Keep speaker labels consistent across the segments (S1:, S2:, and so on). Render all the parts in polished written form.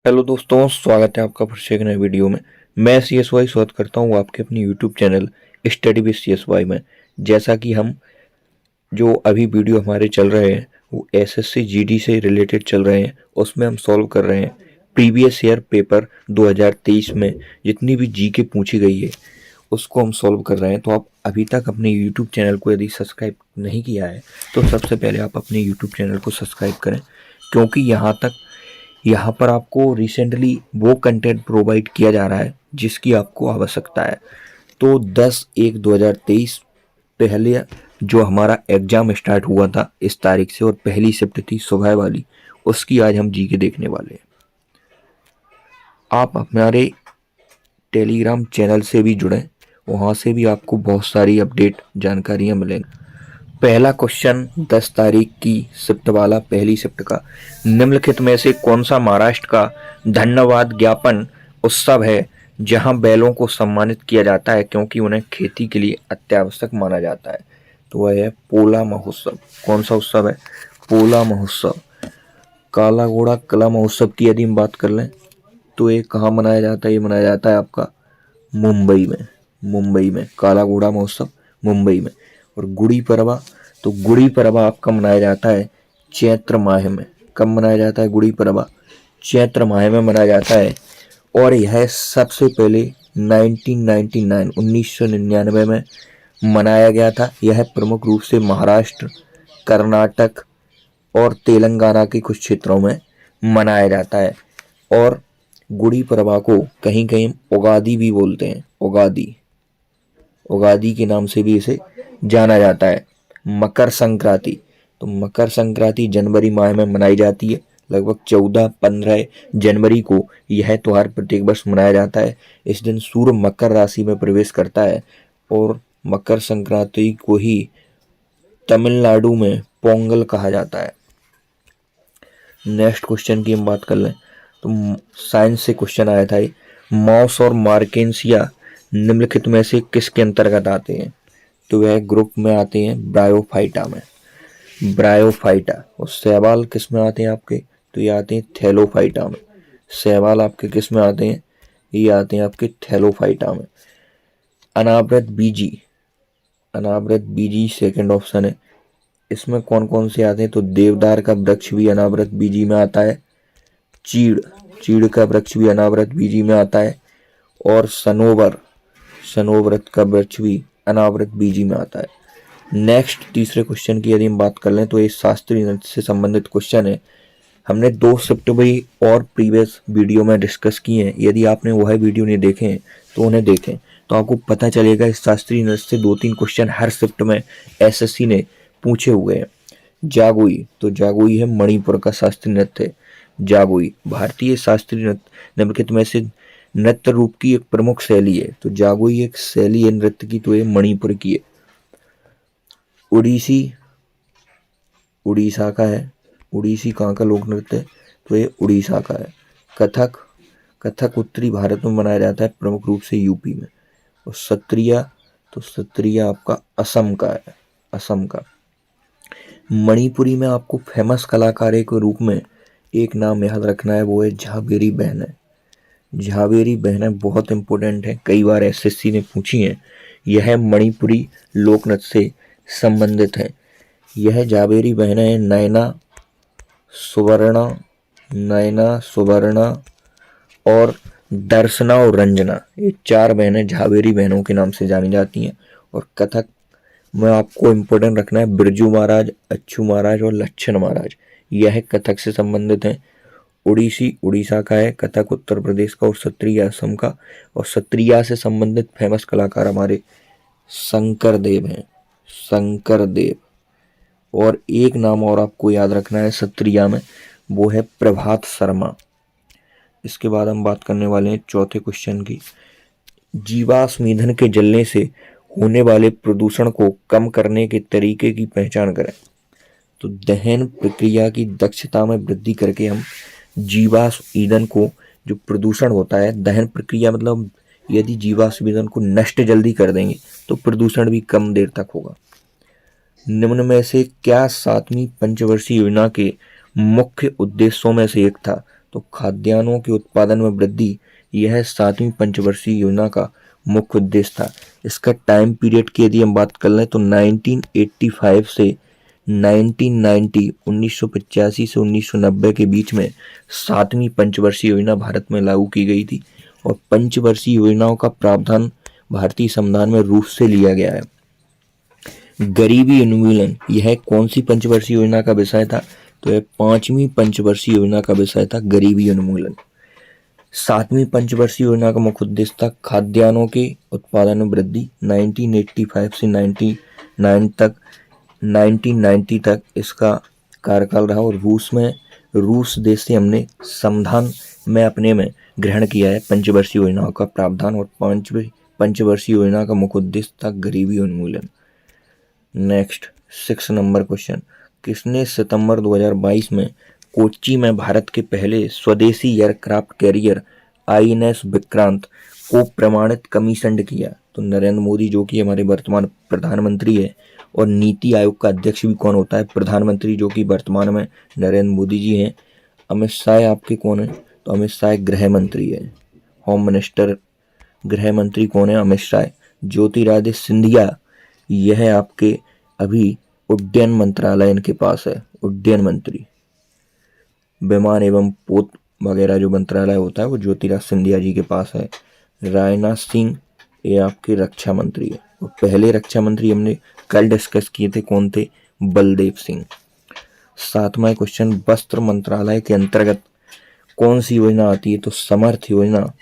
S1: Hello दोस्तों, स्वागत है आपका फिर से एक नए वीडियो में। मैं CSY स्वागत करता हूँ आपके अपने YouTube channel study with CSY में। जैसा कि हम जो अभी वीडियो हमारे चल रहे हैं वो SSC GD से रिलेटेड चल रहे हैं। उसमें हम सॉल्व कर रहे हैं प्रीवियस ईयर पेपर 2023 में जितनी भी जीके पूछी गई है उसको हम सॉल्व कर रहे हैं। तो आप अभी तक अपने यूट्यूब चैनल को यदि सब्सक्राइब नहीं किया है तो सबसे पहले आप अपने यूट्यूब चैनल को सब्सक्राइब करें, क्योंकि यहाँ पर आपको रिसेंटली वो कंटेंट प्रोवाइड किया जा रहा है जिसकी आपको आवश्यकता है। तो 10/1/2023 पहले जो हमारा एग्जाम स्टार्ट हुआ था इस तारीख से, और पहली शिफ्ट थी सुबह वाली, उसकी आज हम जीके देखने वाले हैं। आप हमारे टेलीग्राम चैनल से भी जुड़ें, वहाँ से भी आपको बहुत सारी अपडेट जानकारियाँ मिलेंगी। पहला क्वेश्चन 10 तारीख की शिफ्ट वाला, पहली शिफ्ट का, निम्नलिखित में से कौन सा महाराष्ट्र का धन्यवाद ज्ञापन उत्सव है जहां बैलों को सम्मानित किया जाता है क्योंकि उन्हें खेती के लिए अत्यावश्यक माना जाता है? तो वह है पोला महोत्सव। कौन सा उत्सव है? पोला महोत्सव। काला घोड़ा कला महोत्सव की यदि हम बात कर लें तो ये कहाँ मनाया जाता है? ये मनाया जाता है आपका मुंबई में। मुंबई में काला घोड़ा महोत्सव मुंबई में। और गुड़ी पड़वा, तो गुड़ी पड़वा आपका मनाया जाता है चैत्र माह में। कब मनाया जाता है गुड़ी पड़वा? चैत्र माह में मनाया जाता है। और यह सबसे पहले 1999 में मनाया गया था। यह प्रमुख रूप से महाराष्ट्र, कर्नाटक और तेलंगाना के कुछ क्षेत्रों में मनाया जाता है। और गुड़ी पड़वा को कहीं कहीं उगादी भी बोलते हैं। उगादी, उगादी के नाम से भी इसे जाना जाता है। मकर संक्रांति, तो मकर संक्रांति जनवरी माह में मनाई जाती है। लगभग 14-15 जनवरी को यह त्यौहार प्रत्येक वर्ष मनाया जाता है। इस दिन सूर्य मकर राशि में प्रवेश करता है और मकर संक्रांति को ही तमिलनाडु में पोंगल कहा जाता है। नेक्स्ट क्वेश्चन की हम बात कर लें तो साइंस से क्वेश्चन आया था। मॉस और मार्केंसिया निम्नलिखित में से किसके अंतर्गत आते हैं? तो वह ग्रुप में आते हैं ब्रायोफाइटा में। ब्रायोफाइटा। और शैवाल किस में आते हैं आपके? तो ये आते हैं थैलोफाइटा में। शैवाल आपके किस में आते हैं? ये आते हैं आपके थैलोफाइटा में। अनावृत बीजी, अनावृत बीजी सेकंड ऑप्शन है। इसमें कौन कौन से आते हैं? तो देवदार का वृक्ष भी अनावृत बीजी में आता है। चीड़, चीड़ का वृक्ष भी अनावृत बीजी में आता है। और सनोवर, सनोव्रत का वृक्ष भी अनावृत बीजी में आता है। नेक्स्ट तीसरे क्वेश्चन की यदि हम बात कर लें तो ये शास्त्रीय नृत्य से संबंधित क्वेश्चन है। हमने 2 शिफ्ट भी और प्रीवियस वीडियो में डिस्कस किए हैं। यदि आपने वह वीडियो नहीं देखे हैं तो उन्हें देखें, तो आपको पता चलेगा इस शास्त्रीय नृत्य से 2-3 क्वेश्चन हर शिफ्ट में SSC ने पूछे हुए हैं। जागोई, तो जागोई है मणिपुर का शास्त्रीय नृत्य। जागोई भारतीय शास्त्रीय नृत्य निम्नलिखित में से नृत्य रूप की एक प्रमुख शैली है। तो जागोई एक शैली है नृत्य की, तो ये मणिपुर की है। उड़ीसी, उड़ीसा का है। उड़ीसी कहाँ का लोक नृत्य है? तो ये उड़ीसा का है। कथक, कथक उत्तरी भारत में मनाया जाता है, प्रमुख रूप से यूपी में। और सत्रिया, तो सत्रिया आपका असम का है, असम का। मणिपुरी में आपको फेमस कलाकार के रूप में एक नाम याद रखना है, वो है झावेरी बहनें। झावेरी बहनें बहुत इंपॉर्टेंट है, कई बार SSC ने पूछी हैं। यह मणिपुरी लोक नृत्य से संबंधित है। यह झावेरी बहनें नैना, सुवर्णा, नैना, सुवर्णा और दर्शना और रंजना, ये 4 बहनें झावेरी बहनों के नाम से जानी जाती हैं। और कथक में आपको इम्पोर्टेंट रखना है बिरजू महाराज, अच्छू महाराज और लक्षण महाराज, यह कथक से संबंधित है। उड़ीसी उड़ीसा का है, कथक उत्तर प्रदेश का, और सत्रिया असम का। और सत्रिया से संबंधित फेमस कलाकार हमारे शंकर देव हैं, शंकर देव। और एक नाम और आपको याद रखना है सत्रिया में, वो है प्रभात शर्मा। इसके बाद हम बात करने वाले हैं चौथे क्वेश्चन की। जीवाश्म ईंधन के जलने से होने वाले प्रदूषण को कम करने के तरीके की पहचान करें। तो दहन प्रक्रिया की दक्षता में वृद्धि करके हम जीवाश्म ईंधन को, जो प्रदूषण होता है, दहन प्रक्रिया मतलब यदि जीवाश्म ईंधन को नष्ट जल्दी कर देंगे तो प्रदूषण भी कम देर तक होगा। निम्न में से क्या 7वीं पंचवर्षीय योजना के मुख्य उद्देश्यों में से एक था? तो खाद्यान्नों के उत्पादन में वृद्धि, यह 7वीं पंचवर्षीय योजना का मुख्य उद्देश्य था। इसका टाइम पीरियड की यदि हम बात कर लें तो 1985 से 1985 से 1990 के बीच में 7वीं पंचवर्षीय योजना भारत में लागू की गई थी। और पंचवर्षीय योजनाओं का प्रावधान भारतीय संविधान में रूस से लिया गया है। गरीबी उन्मूलन, यह कौन सी पंचवर्षीय योजना का विषय था? तो यह 5वीं पंचवर्षीय योजना का विषय था, गरीबी उन्मूलन। 7वीं पंचवर्षीय योजना का मुख्य उद्देश्य था खाद्यान्नों के उत्पादन में वृद्धि। 1985 से 1990 तक इसका कार्यकाल रहा। और रूस देश से हमने संविधान में अपने में ग्रहण किया है पंचवर्षीय योजनाओं का प्रावधान। और 5वीं पंचवर्षीय योजना का मुख्य उद्देश्य था गरीबी उन्मूलन। नेक्स्ट 6 नंबर क्वेश्चन, किसने सितंबर 2022 में कोच्चि में भारत के पहले स्वदेशी एयरक्राफ्ट कैरियर INS विक्रांत को प्रमाणित कमीशन्ड किया? तो नरेंद्र मोदी, जो कि हमारे वर्तमान प्रधानमंत्री है। और नीति आयोग का अध्यक्ष भी कौन होता है? प्रधानमंत्री, जो कि वर्तमान में नरेंद्र मोदी जी हैं। अमित शाह आपके कौन है? तो अमित शाह गृह मंत्री है, होम मिनिस्टर। गृह मंत्री कौन है? अमित शाह। ज्योतिरादित्य सिंधिया, यह आपके अभी उड्डयन मंत्रालय इनके पास है, उड्डयन मंत्री। विमान एवं पोत वगैरह जो मंत्रालय होता है वो ज्योतिरादित्य सिंधिया जी के पास है। राजनाथ सिंह, ये आपके रक्षा मंत्री है। और पहले रक्षा मंत्री हमने कल डिस्कस किए थे, कौन थे? बलदेव सिंह। 7वां क्वेश्चन, वस्त्र मंत्रालय के अंतर्गत कौन सी योजना आती है? तो समर्थ योजना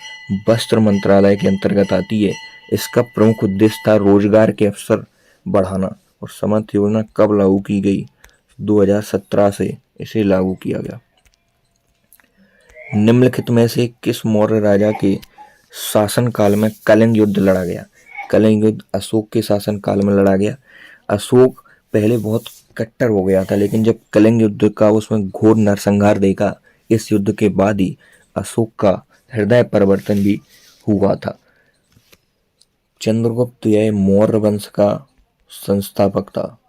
S1: वस्त्र मंत्रालय के अंतर्गत आती है। इसका प्रमुख उद्देश्य था रोजगार के अवसर बढ़ाना। और समर्थ योजना कब लागू की गई? 2017 से इसे लागू किया गया। निम्नलिखित में से किस मौर्य राजा के शासनकाल में कलिंग युद्ध लड़ा गया? कलिंग युद्ध अशोक के शासनकाल में लड़ा गया। अशोक पहले बहुत कट्टर हो गया था, लेकिन जब कलिंग युद्ध का उसमें घोर नरसंहार देखा, इस युद्ध के बाद ही अशोक का हृदय परिवर्तन भी हुआ था। चंद्रगुप्त, यह मौर्य वंश का संस्थापक था।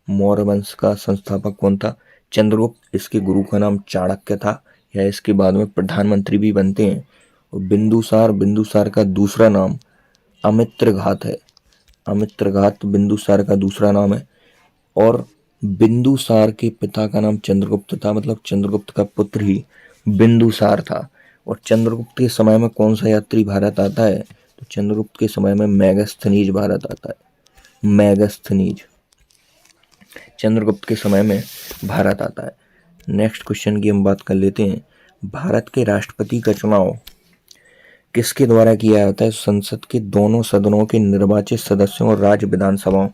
S1: मौर्य वंश का संस्थापक कौन था? चंद्रगुप्त। इसके गुरु का नाम चाणक्य था। यह इसके बाद में प्रधानमंत्री भी बनते हैं। और बिंदुसार का दूसरा नाम अमित्रघात है। अमित्रघात बिंदुसार का दूसरा नाम है। और बिंदुसार के पिता का नाम चंद्रगुप्त था, मतलब चंद्रगुप्त का पुत्र ही बिंदुसार था। और चंद्रगुप्त के समय में कौन सा यात्री भारत आता है? तो चंद्रगुप्त के समय में मेगास्थनीज भारत आता है। मेगास्थनीज चंद्रगुप्त के समय में भारत आता है। नेक्स्ट क्वेश्चन की हम बात कर लेते हैं। भारत के राष्ट्रपति का चुनाव किसके द्वारा किया जाता है? संसद के दोनों सदनों के निर्वाचित सदस्यों और राज्य विधानसभाओं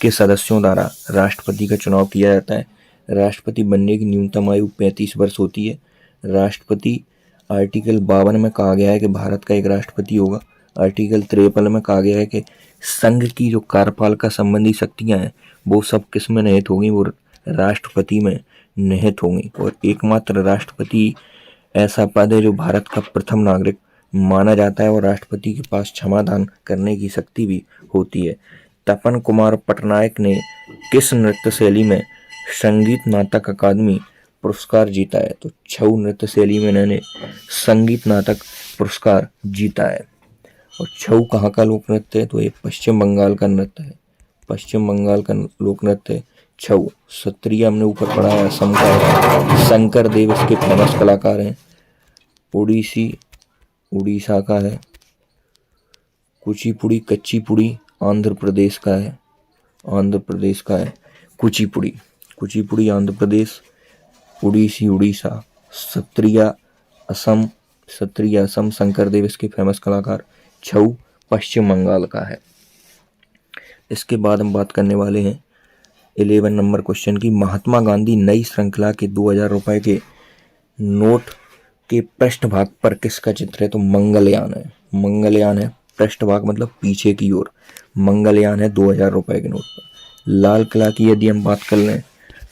S1: के सदस्यों द्वारा राष्ट्रपति का चुनाव किया जाता है। राष्ट्रपति बनने की न्यूनतम आयु 35 वर्ष होती है। राष्ट्रपति आर्टिकल 52 में कहा गया है कि भारत का एक राष्ट्रपति होगा। आर्टिकल 53 में कहा गया है कि संघ की जो कार्यपालिका संबंधी शक्तियां हैं वो सब किस में निहित होंगी? वो राष्ट्रपति में निहित होंगी। और एकमात्र राष्ट्रपति ऐसा पद है जो भारत का प्रथम नागरिक माना जाता है। और राष्ट्रपति के पास क्षमादान करने की शक्ति भी होती है। तपन कुमार पटनायक ने किस नृत्य शैली में संगीत नाटक अकादमी पुरस्कार जीता है? तो छऊ नृत्य शैली में इन्होंने संगीत नाटक पुरस्कार जीता है। और छऊ कहाँ का लोक नृत्य है? तो ये पश्चिम बंगाल का नृत्य है। पश्चिम बंगाल का लोक नृत्य है छऊ। सत्रिया हमने ऊपर पढ़ा है, असम का शंकर देव इसके फेमस कलाकार हैं। उड़ीसा का है। कुचिपुड़ी आंध्र प्रदेश का है। कुचिपुड़ी आंध्र प्रदेश। उड़ीसी उड़ीसा। सत्रिया असम। शंकर देव इसके फेमस कलाकार। छऊ पश्चिम बंगाल का है। इसके बाद हम बात करने वाले हैं 11 नंबर क्वेश्चन की। महात्मा गांधी नई श्रृंखला के 2000 रुपए के नोट के पृष्ठभाग पर किसका चित्र है? तो मंगलयान है। पृष्ठभाग मतलब पीछे की ओर। मंगलयान है 2000 रुपए के नोट पर। लाल किला की यदि हम बात कर लें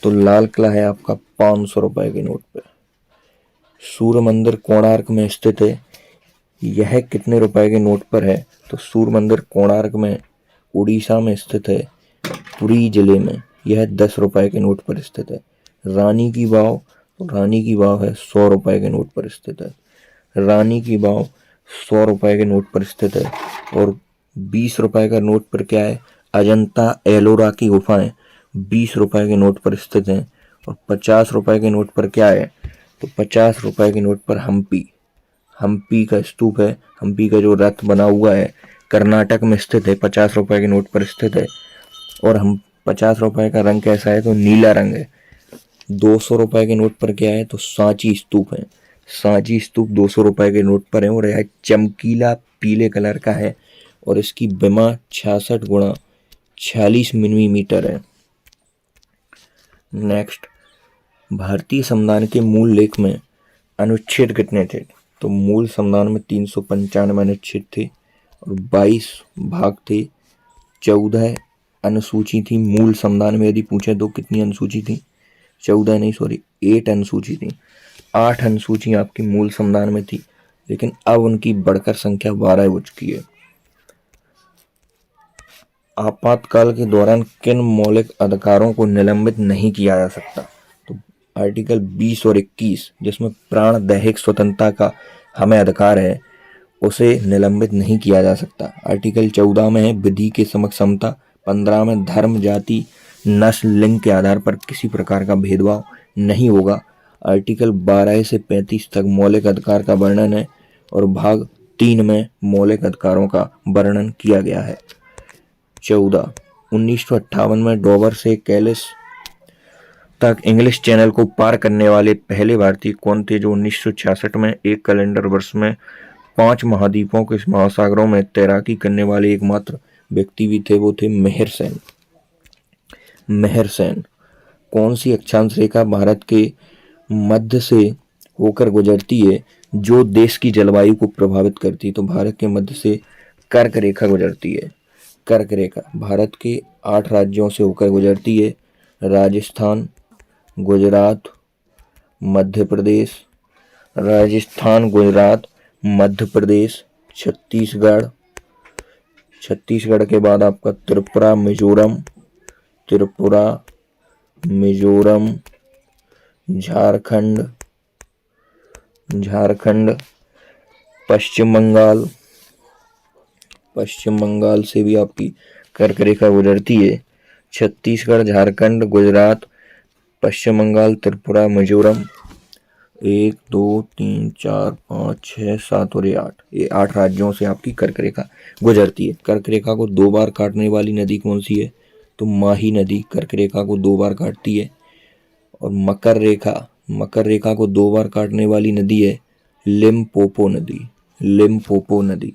S1: तो लाल किला है आपका 500 रुपए के नोट पर। सूर्य मंदिर कोणार्क में स्थित है। यह कितने रुपए के नोट पर है? तो सूर्य मंदिर कोणार्क में उड़ीसा में स्थित है, पुरी जिले में। यह 10 रुपए के नोट पर स्थित है। रानी की वाव तो रानी की वाव है 100 रुपए के नोट पर स्थित है। रानी की वाव 100 रुपए के नोट पर स्थित है। और 20 रुपए का नोट पर क्या है, अजंता एलोरा की गुफाएं 20 रुपए के नोट पर स्थित हैं। और 50 रुपए के नोट पर क्या है, तो 50 रुपए के नोट पर हम्पी, हम्पी का स्तूप है। हम्पी का जो रथ बना हुआ है कर्नाटक में स्थित है, 50 रुपए के नोट पर स्थित है। और हम 50 रुपए का रंग कैसा है, तो नीला रंग है। 200 रुपए के नोट पर क्या है, तो सांची स्तूप है। सांची स्तूप 200 रुपए के नोट पर है और यह चमकीला पीले कलर का है और इसकी बिमा 66 गुणा 46 मिलीमीटर है। नेक्स्ट, भारतीय संविधान के मूल लेख में अनुच्छेद कितने थे, तो मूल संविधान में 395 अनुच्छेद थे और 22 भाग थे। 14 अनुसूची थी मूल संविधान में। यदि पूछे तो कितनी अनुसूची थी, 14 नहीं सॉरी 8 अनुसूची थी। 8 अनुसूची आपकी मूल संविधान में थी, लेकिन अब उनकी बढ़कर संख्या 12 हो चुकी है। आपातकाल के दौरान किन मौलिक अधिकारों को निलंबित नहीं किया जा सकता, तो आर्टिकल 20 और 21, जिसमें प्राण दैहिक स्वतंत्रता का हमें अधिकार है, उसे निलंबित नहीं किया जा सकता। आर्टिकल 14 में है विधि के समक्ष समता। 15 में धर्म, जाति, नस्ल, लिंग के आधार पर किसी प्रकार का भेदभाव नहीं होगा। आर्टिकल 12 से 35 तक मौलिक अधिकार का वर्णन है और भाग 3 में मौलिक अधिकारों का वर्णन किया गया है। 14, 1958 में डोवर से कैलिस तक इंग्लिश चैनल को पार करने वाले पहले भारतीय कौन थे, जो 1966 में एक कैलेंडर वर्ष में 5 महाद्वीपों के महासागरों में तैराकी करने वाले एकमात्र व्यक्ति भी थे, वो थे मेहर सेन। मेहर सेन। कौन सी अक्षांश रेखा भारत के मध्य से होकर गुजरती है, जो देश की जलवायु को प्रभावित करती है, तो भारत के मध्य से कर्क रेखा गुजरती है। कर्क रेखा भारत के 8 राज्यों से होकर गुजरती है। राजस्थान, गुजरात, मध्य प्रदेश, राजस्थान, गुजरात, मध्य प्रदेश, छत्तीसगढ़, छत्तीसगढ़ के बाद आपका त्रिपुरा, मिजोरम, त्रिपुरा, मिजोरम, झारखंड, झारखंड, पश्चिम बंगाल, पश्चिम बंगाल से भी आपकी कर्क रेखा गुजरती है। छत्तीसगढ़, झारखंड, गुजरात, पश्चिम बंगाल, त्रिपुरा, मिजोरम, 1 2 3 4 5 6 7 और ये 8, ये 8 राज्यों से आपकी कर्क रेखा गुजरती है। कर्क रेखा को 2 बार काटने वाली नदी कौन सी है, तो माही नदी कर्क रेखा को 2 बार काटती है। और मकर रेखा को 2 बार काटने वाली नदी है लिम्पोपो नदी, लिम्पोपो नदी।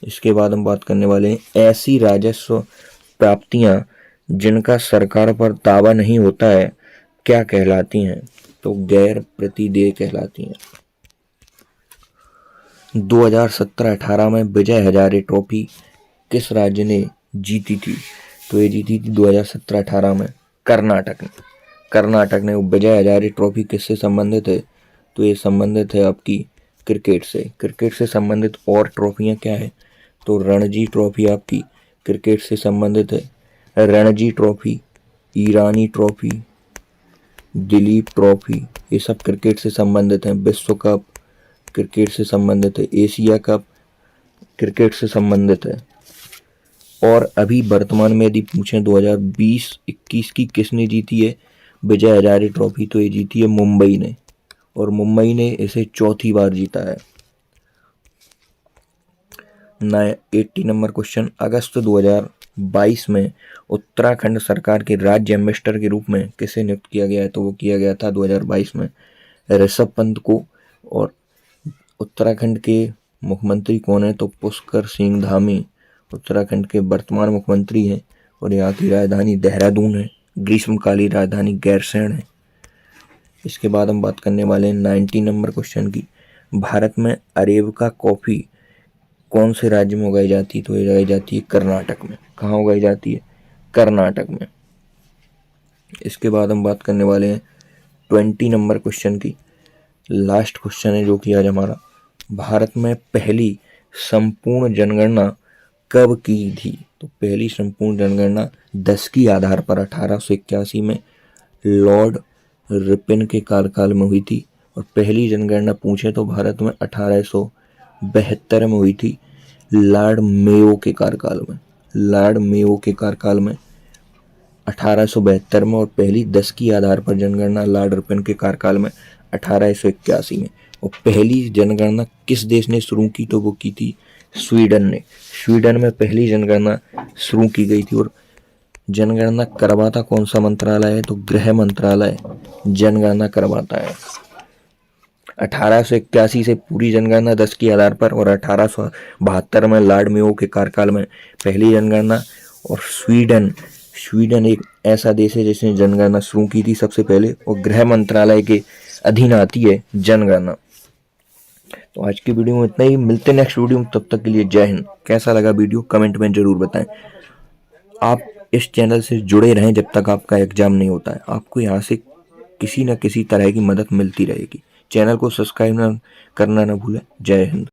S1: इसके बाद हम बात करने वाले हैं ऐसी राजस्व प्राप्तियां जिनका सरकार पर दावा नहीं होता है, क्या कहलाती हैं, तो गैर प्रतिदेय कहलाती हैं। 2017-18 में विजय हजारे ट्रॉफी किस राज्य ने जीती थी, तो ये जीती थी 2017-18 में कर्नाटक ने। कर्नाटक ने। विजय हजारे ट्रॉफी किससे संबंधित है, तो ये संबंधित है आपकी क्रिकेट से। क्रिकेट से संबंधित और ट्रॉफियां क्या है, तो रणजी ट्रॉफी आपकी क्रिकेट से संबंधित है। रणजी ट्रॉफी, ईरानी ट्रॉफी, दिलीप ट्रॉफी, ये सब क्रिकेट से संबंधित हैं। विश्व कप क्रिकेट से संबंधित है। एशिया कप क्रिकेट से संबंधित है। और अभी वर्तमान में यदि पूछें 2020-21 की किसने जीती है विजय हजारे ट्रॉफी, तो ये जीती है मुंबई ने, और मुंबई ने इसे 4थी बार जीता है। 80 नंबर क्वेश्चन, अगस्त 2022 में उत्तराखंड सरकार के राज्य एम्बेसडर के रूप में किसे नियुक्त किया गया है, तो वो किया गया था 2022 में ऋषभ पंत को। और उत्तराखंड के मुख्यमंत्री कौन है, तो पुष्कर सिंह धामी उत्तराखंड के वर्तमान मुख्यमंत्री हैं और यहाँ की राजधानी देहरादून है। ग्रीष्मकालीन राजधानी गैरसैंण है। इसके बाद हम बात करने वाले हैं 90 नंबर क्वेश्चन की, भारत में अरेबिका कॉफ़ी कौन से राज्य में उगाई जाती है, तो ये उगाई जाती है कर्नाटक में। कहाँ उगाई जाती है, कर्नाटक में। इसके बाद हम बात करने वाले हैं 20 नंबर क्वेश्चन की, लास्ट क्वेश्चन है जो कि आज हमारा, भारत में पहली संपूर्ण जनगणना कब की थी, तो पहली संपूर्ण जनगणना 10 की आधार पर 1881 में लॉर्ड रिपन के कार्यकाल में हुई थी और पहली जनगणना पूछे तो भारत में 1872 में हुई थी, लॉर्ड मेयो के कार्यकाल में। लॉर्ड मेयो के कार्यकाल में 1872 में, और पहली 10 की आधार पर जनगणना लॉर्ड रिपन के कार्यकाल में 1881 में। और पहली जनगणना किस देश ने शुरू की, तो वो की थी स्वीडन ने। स्वीडन में पहली जनगणना शुरू की गई थी। और जनगणना करवाता कौन सा मंत्रालय है, तो गृह मंत्रालय जनगणना करवाता है। 1881 से पूरी जनगणना 10 के आधार पर, और 1872 में लॉर्ड मेयो के कार्यकाल में पहली जनगणना। और स्वीडन एक ऐसा देश है जिसने जनगणना शुरू की थी सबसे पहले, और गृह मंत्रालय के अधीन आती है जनगणना। तो आज की वीडियो में इतना ही, मिलते हैं नेक्स्ट वीडियो में, तब तक के लिए जय हिंद। कैसा लगा वीडियो कमेंट में जरूर बताएं। आप इस चैनल से जुड़े रहें जब तक आपका एग्जाम नहीं होता है, आपको यहाँ से किसी न किसी तरह की मदद मिलती रहेगी। चैनल को सब्सक्राइब करना ना भूलें। जय हिंद।